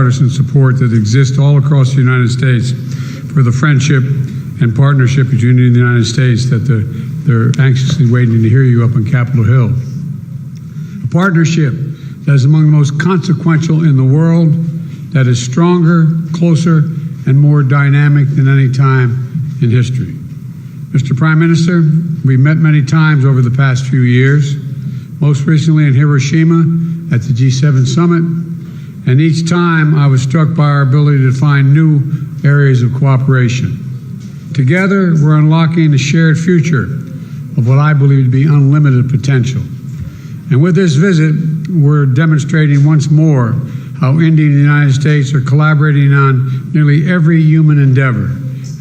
bipartisan support that exists all across the United States for the friendship and partnership between India and the United States that they're anxiously waiting to hear you up on Capitol Hill. A partnership that is among the most consequential in the world, that is stronger, closer, and more dynamic than any time in history. Mr. Prime Minister, we've met many times over the past few years, most recently in Hiroshima at the G7 summit, and each time I was struck by our ability to find new areas of cooperation. Together, we're unlocking a shared future of what I believe to be unlimited potential. And with this visit, we're demonstrating once more how India and the United States are collaborating on nearly every human endeavor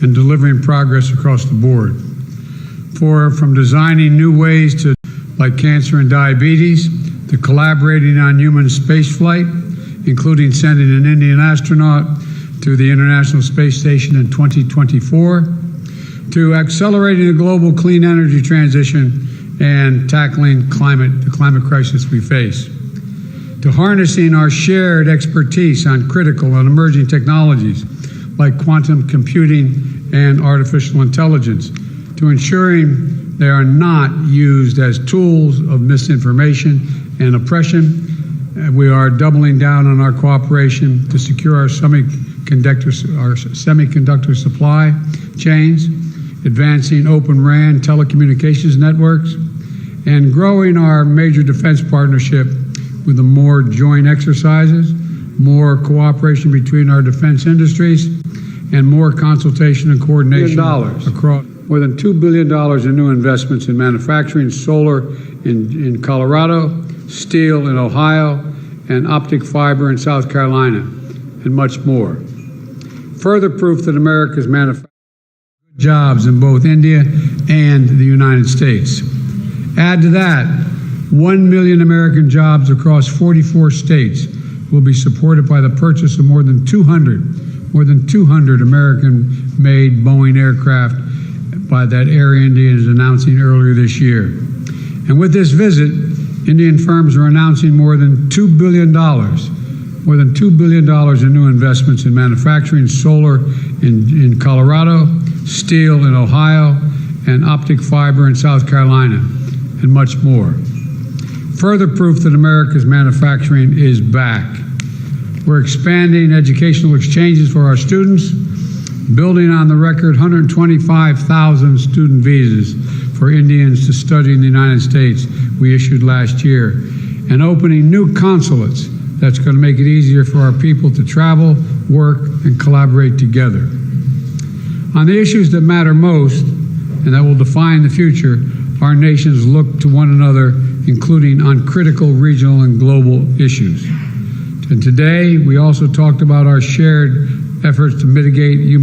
and delivering progress across the board. From designing new ways to like cancer and diabetes, to collaborating on human spaceflight, including sending an Indian astronaut to the International Space Station in 2024, to accelerating the global clean energy transition and tackling the climate crisis we face, to harnessing our shared expertise on critical and emerging technologies like quantum computing and artificial intelligence, to ensuring they are not used as tools of misinformation and oppression. We are doubling down on our cooperation to secure our semiconductor supply chains, advancing Open RAN telecommunications networks, and growing our major defense partnership with more joint exercises, more cooperation between our defense industries, and more consultation and coordination across more than $2 billion in new investments in manufacturing, solar in Colorado, steel in Ohio, and optic fiber in South Carolina, and much more. Further proof that America's manufacturing jobs in both India and the United States. Add to that, 1 million American jobs across 44 states will be supported by the purchase of more than 200 American-made Boeing aircraft by that Air India is announcing earlier this year. And with this visit, Indian firms are announcing more than $2 billion in new investments in manufacturing, solar in Colorado, steel in Ohio, and optic fiber in South Carolina, and much more. Further proof that America's manufacturing is back. We're expanding educational exchanges for our students, building on the record 125,000 student visas for Indians to study in the United States we issued last year, and opening new consulates that's going to make it easier for our people to travel, work, and collaborate together. On the issues that matter most and that will define the future, our nations look to one another, including on critical regional and global issues. And today, we also talked about our shared efforts to mitigate the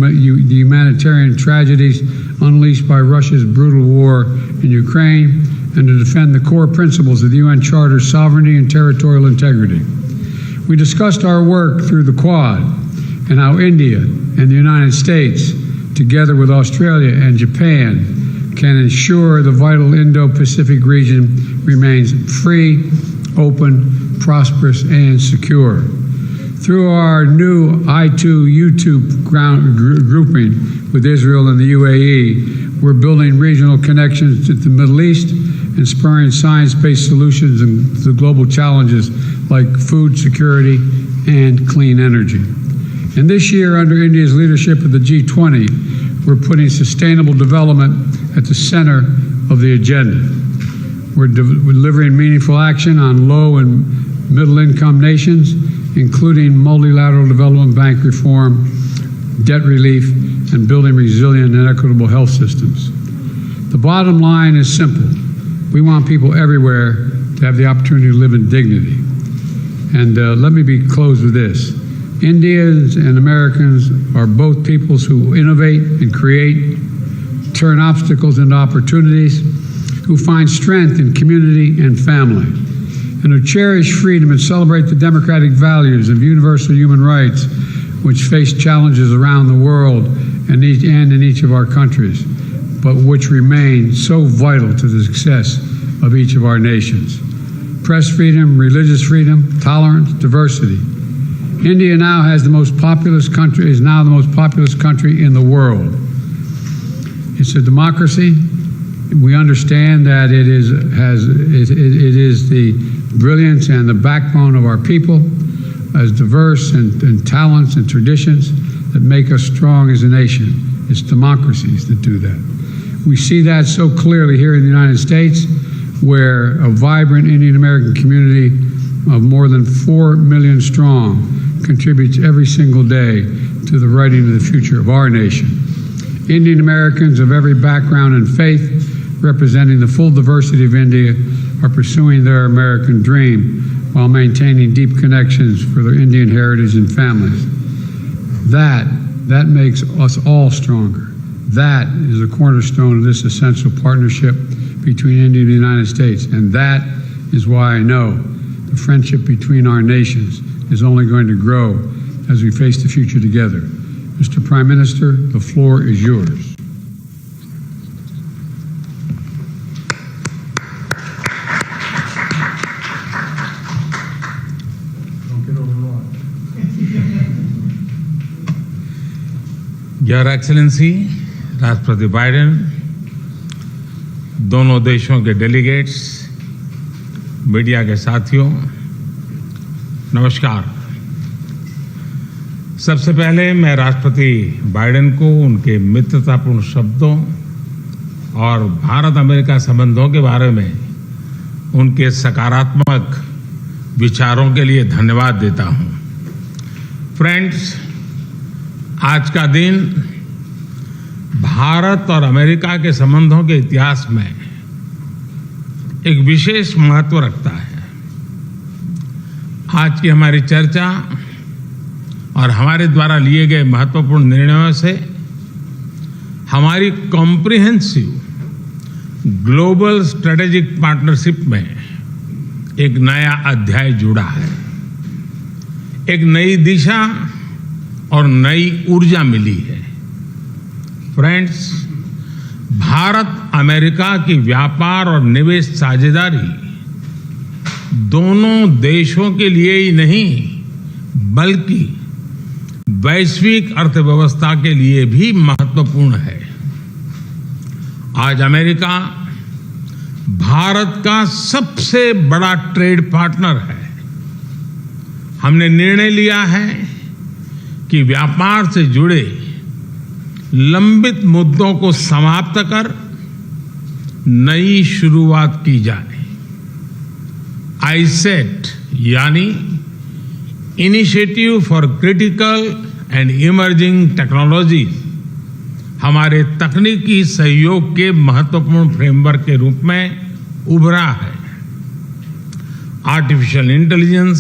humanitarian tragedies unleashed by Russia's brutal war in Ukraine and to defend the core principles of the UN Charter's sovereignty and territorial integrity. We discussed our work through the Quad and how India and the United States, together with Australia and Japan, can ensure the vital Indo-Pacific region remains free, open, prosperous, and secure. Through our new I2U2 grouping with Israel and the UAE, we're building regional connections to the Middle East and spurring science-based solutions to global challenges like food security and clean energy. And this year, under India's leadership of the G20, we're putting sustainable development at the center of the agenda. We're delivering meaningful action on low and middle-income nations, including multilateral development bank reform, debt relief, and building resilient and equitable health systems. The bottom line is simple. We want people everywhere to have the opportunity to live in dignity. And let me close with this. Indians and Americans are both peoples who innovate and create, turn obstacles into opportunities, who find strength in community and family, and who cherish freedom and celebrate the democratic values of universal human rights which face challenges around the world and in each of our countries, but which remain so vital to the success of each of our nations. Press freedom, religious freedom, tolerance, diversity. India now has the most populous country, is now the most populous country in the world. It's a democracy. We understand that it is the brilliance and the backbone of our people, as diverse and talents and traditions that make us strong as a nation. It's democracies that do that. We see that so clearly here in the United States, where a vibrant Indian American community of more than 4 million strong contributes every single day to the writing of the future of our nation. Indian Americans of every background and faith, representing the full diversity of India, are pursuing their American dream while maintaining deep connections for their Indian heritage and families. That makes us all stronger. That is a cornerstone of this essential partnership between India and the United States. And that is why I know the friendship between our nations is only going to grow as we face the future together. Mr. Prime Minister, the floor is yours. Your excellency राष्ट्रपति Biden, दोनों देशों के delegates, media के साथियों, नमस्कार। सबसे पहले मैं राष्ट्रपति बाइडेन को उनके मित्रतापूर्ण शब्दों और भारत अमेरिका संबंधों के बारे में उनके सकारात्मक विचारों के लिए धन्यवाद देता हूं। फ्रेंड्स, आज का दिन भारत और अमेरिका के संबंधों के इतिहास में एक विशेष महत्व रखता है। आज की हमारी चर्चा और हमारे द्वारा लिए गए महत्वपूर्ण निर्णयों से हमारी कॉम्प्रिहेंसिव ग्लोबल स्ट्रेटेजिक पार्टनरशिप में एक नया अध्याय जुड़ा है। एक नई दिशा और नई ऊर्जा मिली है। फ्रेंड्स, भारत अमेरिका की व्यापार और निवेश साझेदारी दोनों देशों के लिए ही नहीं बल्कि वैश्विक अर्थव्यवस्था के लिए भी महत्वपूर्ण है। आज अमेरिका भारत का सबसे बड़ा ट्रेड पार्टनर है। हमने निर्णय लिया है कि व्यापार से जुड़े लंबित मुद्दों को समाप्त कर नई शुरुआत की जाए। आईसेट यानी initiative for critical and emerging technology हमारे तकनीकी सहयोग के महत्वपूर्ण फ्रेमवर्क के रूप में उभरा है। Artificial intelligence,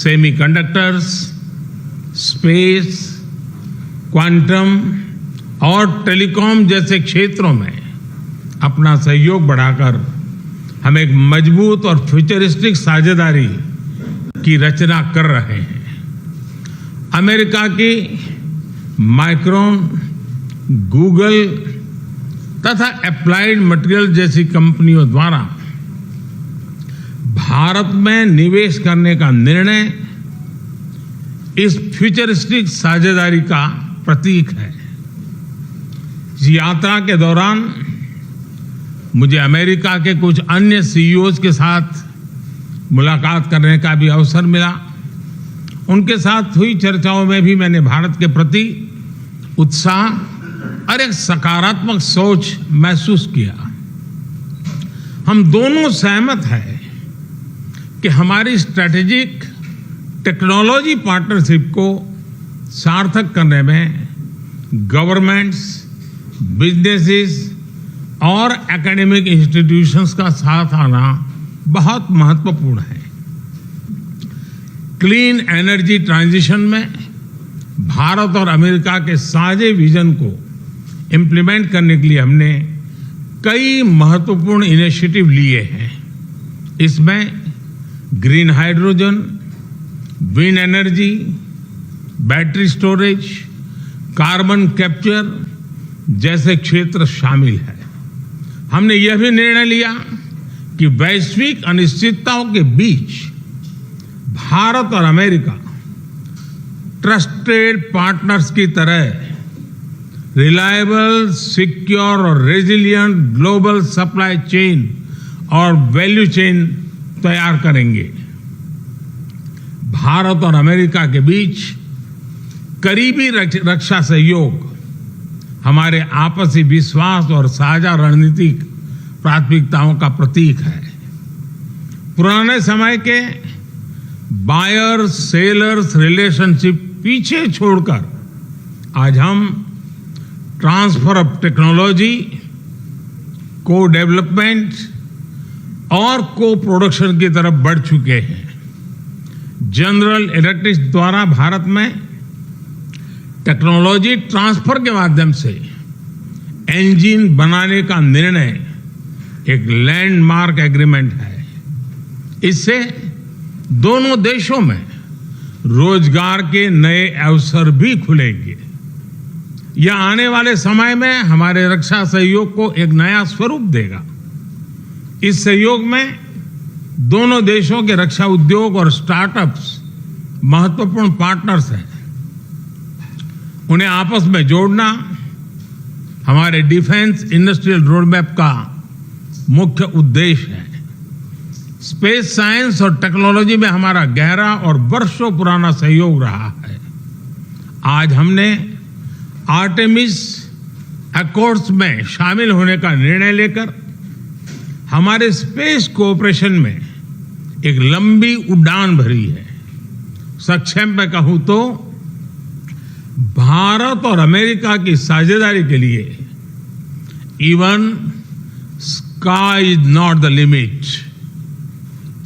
semiconductors, space, quantum और टेलीकॉम जैसे क्षेत्रों में अपना सहयोग बढ़ाकर हम एक मजबूत और फ्यूचरिस्टिक साझेदारी की रचना कर रहे हैं। अमेरिका की माइक्रोन, गूगल तथा एप्लाइड मटेरियल जैसी कंपनियों द्वारा भारत में निवेश करने का निर्णय इस फ्यूचरिस्टिक साझेदारी का प्रतीक है। इस यात्रा के दौरान मुझे अमेरिका के कुछ अन्य सीईओज के साथ मुलाकात करने का भी अवसर मिला। उनके साथ हुई चर्चाओं में भी मैंने भारत के प्रति उत्साह और एक सकारात्मक सोच महसूस किया। हम दोनों सहमत हैं कि हमारी स्ट्रैटेजिक टेक्नोलॉजी पार्टनरशिप को सार्थक करने में गवर्नमेंट्स, बिजनेसेस और एकेडमिक इंस्टीट्यूशंस का साथ आना बहुत महत्वपूर्ण है। क्लीन एनर्जी ट्रांजिशन में भारत और अमेरिका के साझे विजन को इम्प्लीमेंट करने के लिए हमने कई महत्वपूर्ण इनिशिएटिव लिए हैं। इसमें green hydrogen, wind energy, battery storage, carbon capture जैसे क्षेत्र शामिल है। हमने यह भी निर्णय लिया कि वैश्विक अनिश्चितताओं के बीच भारत और अमेरिका ट्रस्टेड पार्टनर्स की तरह रिलायबल, सिक्योर और रेजिलिएंट ग्लोबल सप्लाई चेन और वैल्यू चेन तैयार करेंगे। भारत और अमेरिका के बीच करीबी रक्षा सहयोग हमारे आपसी विश्वास और साझा रणनीतिक प्राथमिकताओं का प्रतीक है। पुराने समय के बायर सेलर्स रिलेशनशिप पीछे छोड़कर आज हम ट्रांसफर ऑफ टेक्नोलॉजी, को डेवलपमेंट और को प्रोडक्शन की तरफ बढ़ चुके हैं। जनरल इलेक्ट्रिक द्वारा भारत में टेक्नोलॉजी ट्रांसफर के माध्यम से इंजन बनाने का निर्णय एक लैंडमार्क एग्रीमेंट है। इससे दोनों देशों में रोजगार के नए अवसर भी खुलेंगे। यह आने वाले समय में हमारे रक्षा सहयोग को एक नया स्वरूप देगा। इस सहयोग में दोनों देशों के रक्षा उद्योग और स्टार्टअप्स महत्वपूर्ण पार्टनर्स हैं। उन्हें आपस में जोड़ना हमारे डिफेंस इंडस्ट्रियल रोडमैप का मुख्य उद्देश्य है। स्पेस साइंस और टेक्नोलॉजी में हमारा गहरा और वर्षों पुराना सहयोग रहा है। आज हमने आर्टेमिस अकॉर्ड्स में शामिल होने का निर्णय लेकर हमारे स्पेस कोऑपरेशन में एक लंबी उड़ान भरी है। संक्षेप में कहूं तो भारत और अमेरिका की साझेदारी के लिए even sky is not the limit.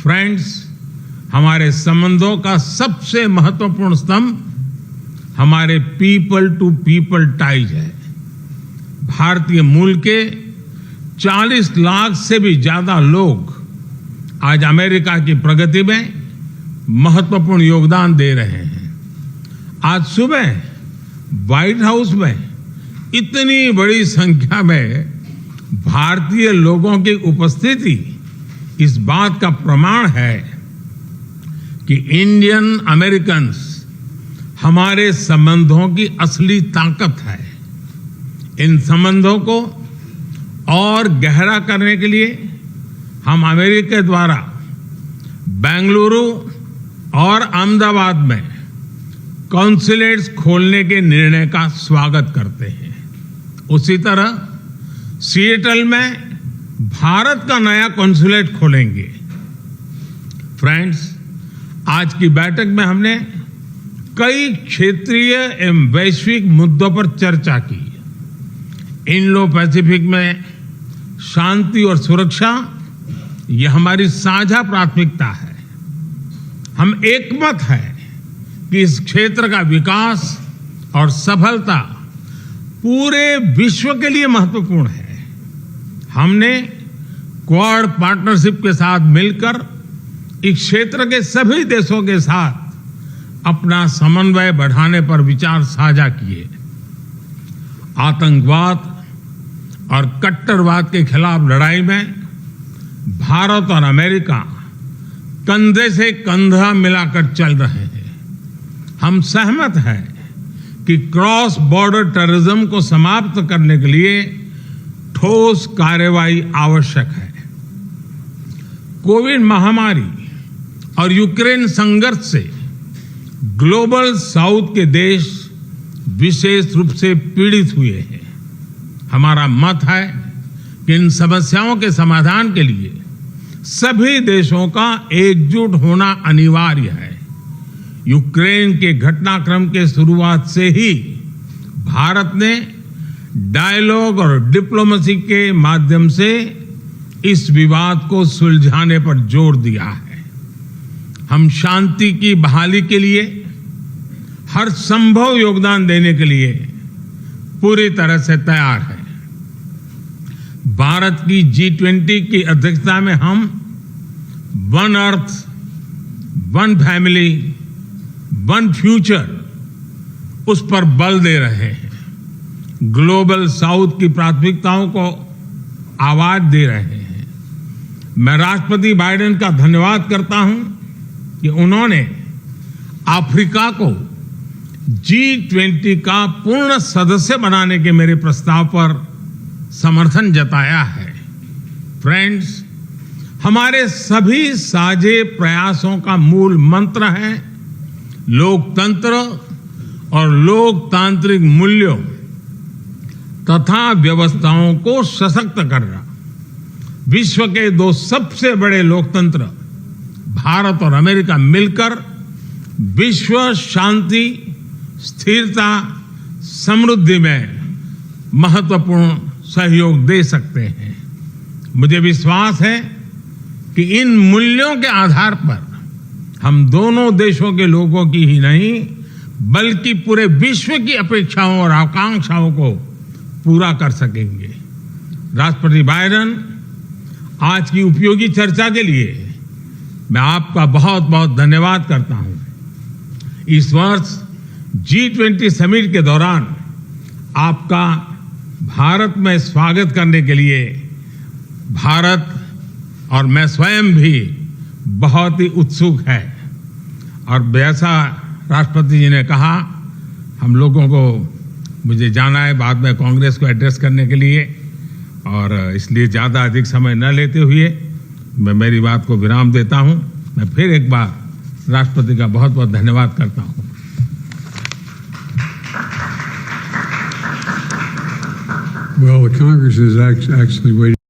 Friends, हमारे संबंधों का सबसे महत्वपूर्ण स्तंभ हमारे पीपल टू पीपल टाइज है। भारतीय मूल के 40 लाख से भी ज्यादा लोग आज अमेरिका की प्रगति में महत्वपूर्ण योगदान दे रहे हैं। आज सुबह व्हाइट हाउस में इतनी बड़ी संख्या में भारतीय लोगों की उपस्थिति इस बात का प्रमाण है कि इंडियन अमेरिकन्स हमारे संबंधों की असली ताकत है। इन संबंधों को और गहरा करने के लिए हम अमेरिका द्वारा बेंगलुरु और अहमदाबाद में कॉन्सुलेट्स खोलने के निर्णय का स्वागत करते हैं। उसी तरह सिएटल में भारत का नया कॉन्सुलेट खोलेंगे। फ्रेंड्स, आज की बैठक में हमने कई क्षेत्रीय एवं वैश्विक मुद्दों पर चर्चा की। इंडो पैसिफिक में शांति और सुरक्षा यह हमारी साझा प्राथमिकता है। हम एकमत हैं कि इस क्षेत्र का विकास और सफलता पूरे विश्व के लिए महत्वपूर्ण है। हमने क्वाड पार्टनरशिप के साथ मिलकर इस क्षेत्र के सभी देशों के साथ अपना समन्वय बढ़ाने पर विचार साझा किए। आतंकवाद और कट्टरवाद के खिलाफ लड़ाई में भारत और अमेरिका कंधे से कंधा मिलाकर चल रहे हैं। हम सहमत हैं कि क्रॉस बॉर्डर टेररिज्म को समाप्त करने के लिए ठोस कार्रवाई आवश्यक है। कोविड महामारी और यूक्रेन संघर्ष से ग्लोबल साउथ के देश विशेष रूप से पीड़ित हुए हैं। हमारा मत है कि इन समस्याओं के समाधान के लिए सभी देशों का एकजुट होना अनिवार्य है। यूक्रेन के घटनाक्रम के शुरुआत से ही भारत ने डायलॉग और डिप्लोमेसी के माध्यम से इस विवाद को सुलझाने पर जोर दिया है। हम शांति की बहाली के लिए हर संभव योगदान देने के लिए पूरी तरह से तैयार हैं। भारत की G20 की अध्यक्षता में हम one earth, one family, one future उस पर बल दे रहे हैं। ग्लोबल साउथ की प्राथमिकताओं को आवाज दे रहे हैं। मैं राष्ट्रपति बाइडेन का धन्यवाद करता हूं कि उन्होंने अफ्रीका को G20 का पूर्ण सदस्य बनाने के मेरे प्रस्ताव पर समर्थन जताया है। फ्रेंड्स, हमारे सभी साझे प्रयासों का मूल मंत्र है लोकतंत्र और लोकतांत्रिक मूल्यों तथा व्यवस्थाओं को सशक्त करना। विश्व के दो सबसे बड़े लोकतंत्र भारत और अमेरिका मिलकर विश्व शांति, स्थिरता, समृद्धि में महत्वपूर्ण सहयोग दे सकते हैं। मुझे विश्वास है कि इन मूल्यों के आधार पर हम दोनों देशों के लोगों की ही नहीं बल्कि पूरे विश्व की अपेक्षाओं और आकांक्षाओं को पूरा कर सकेंगे। राष्ट्रपति बाइडेन, आज की उपयोगी चर्चा के लिए मैं आपका बहुत बहुत धन्यवाद करता हूं। इस वर्ष G20 समिट के दौरान आपका भारत में स्वागत करने के लिए भारत और मैं स्वयं भी बहुत ही उत्सुक है। और जैसा राष्ट्रपति जी ने कहा, हम लोगों को मुझे जाना है बाद में कांग्रेस को एड्रेस करने के लिए, और इसलिए ज़्यादा अधिक समय न लेते हुए मैं मेरी बात को विराम देता हूं। मैं फिर एक बार राष्ट्रपति का बहुत बहुत धन्यवाद करता हूं। Well, the Congress is actually waiting.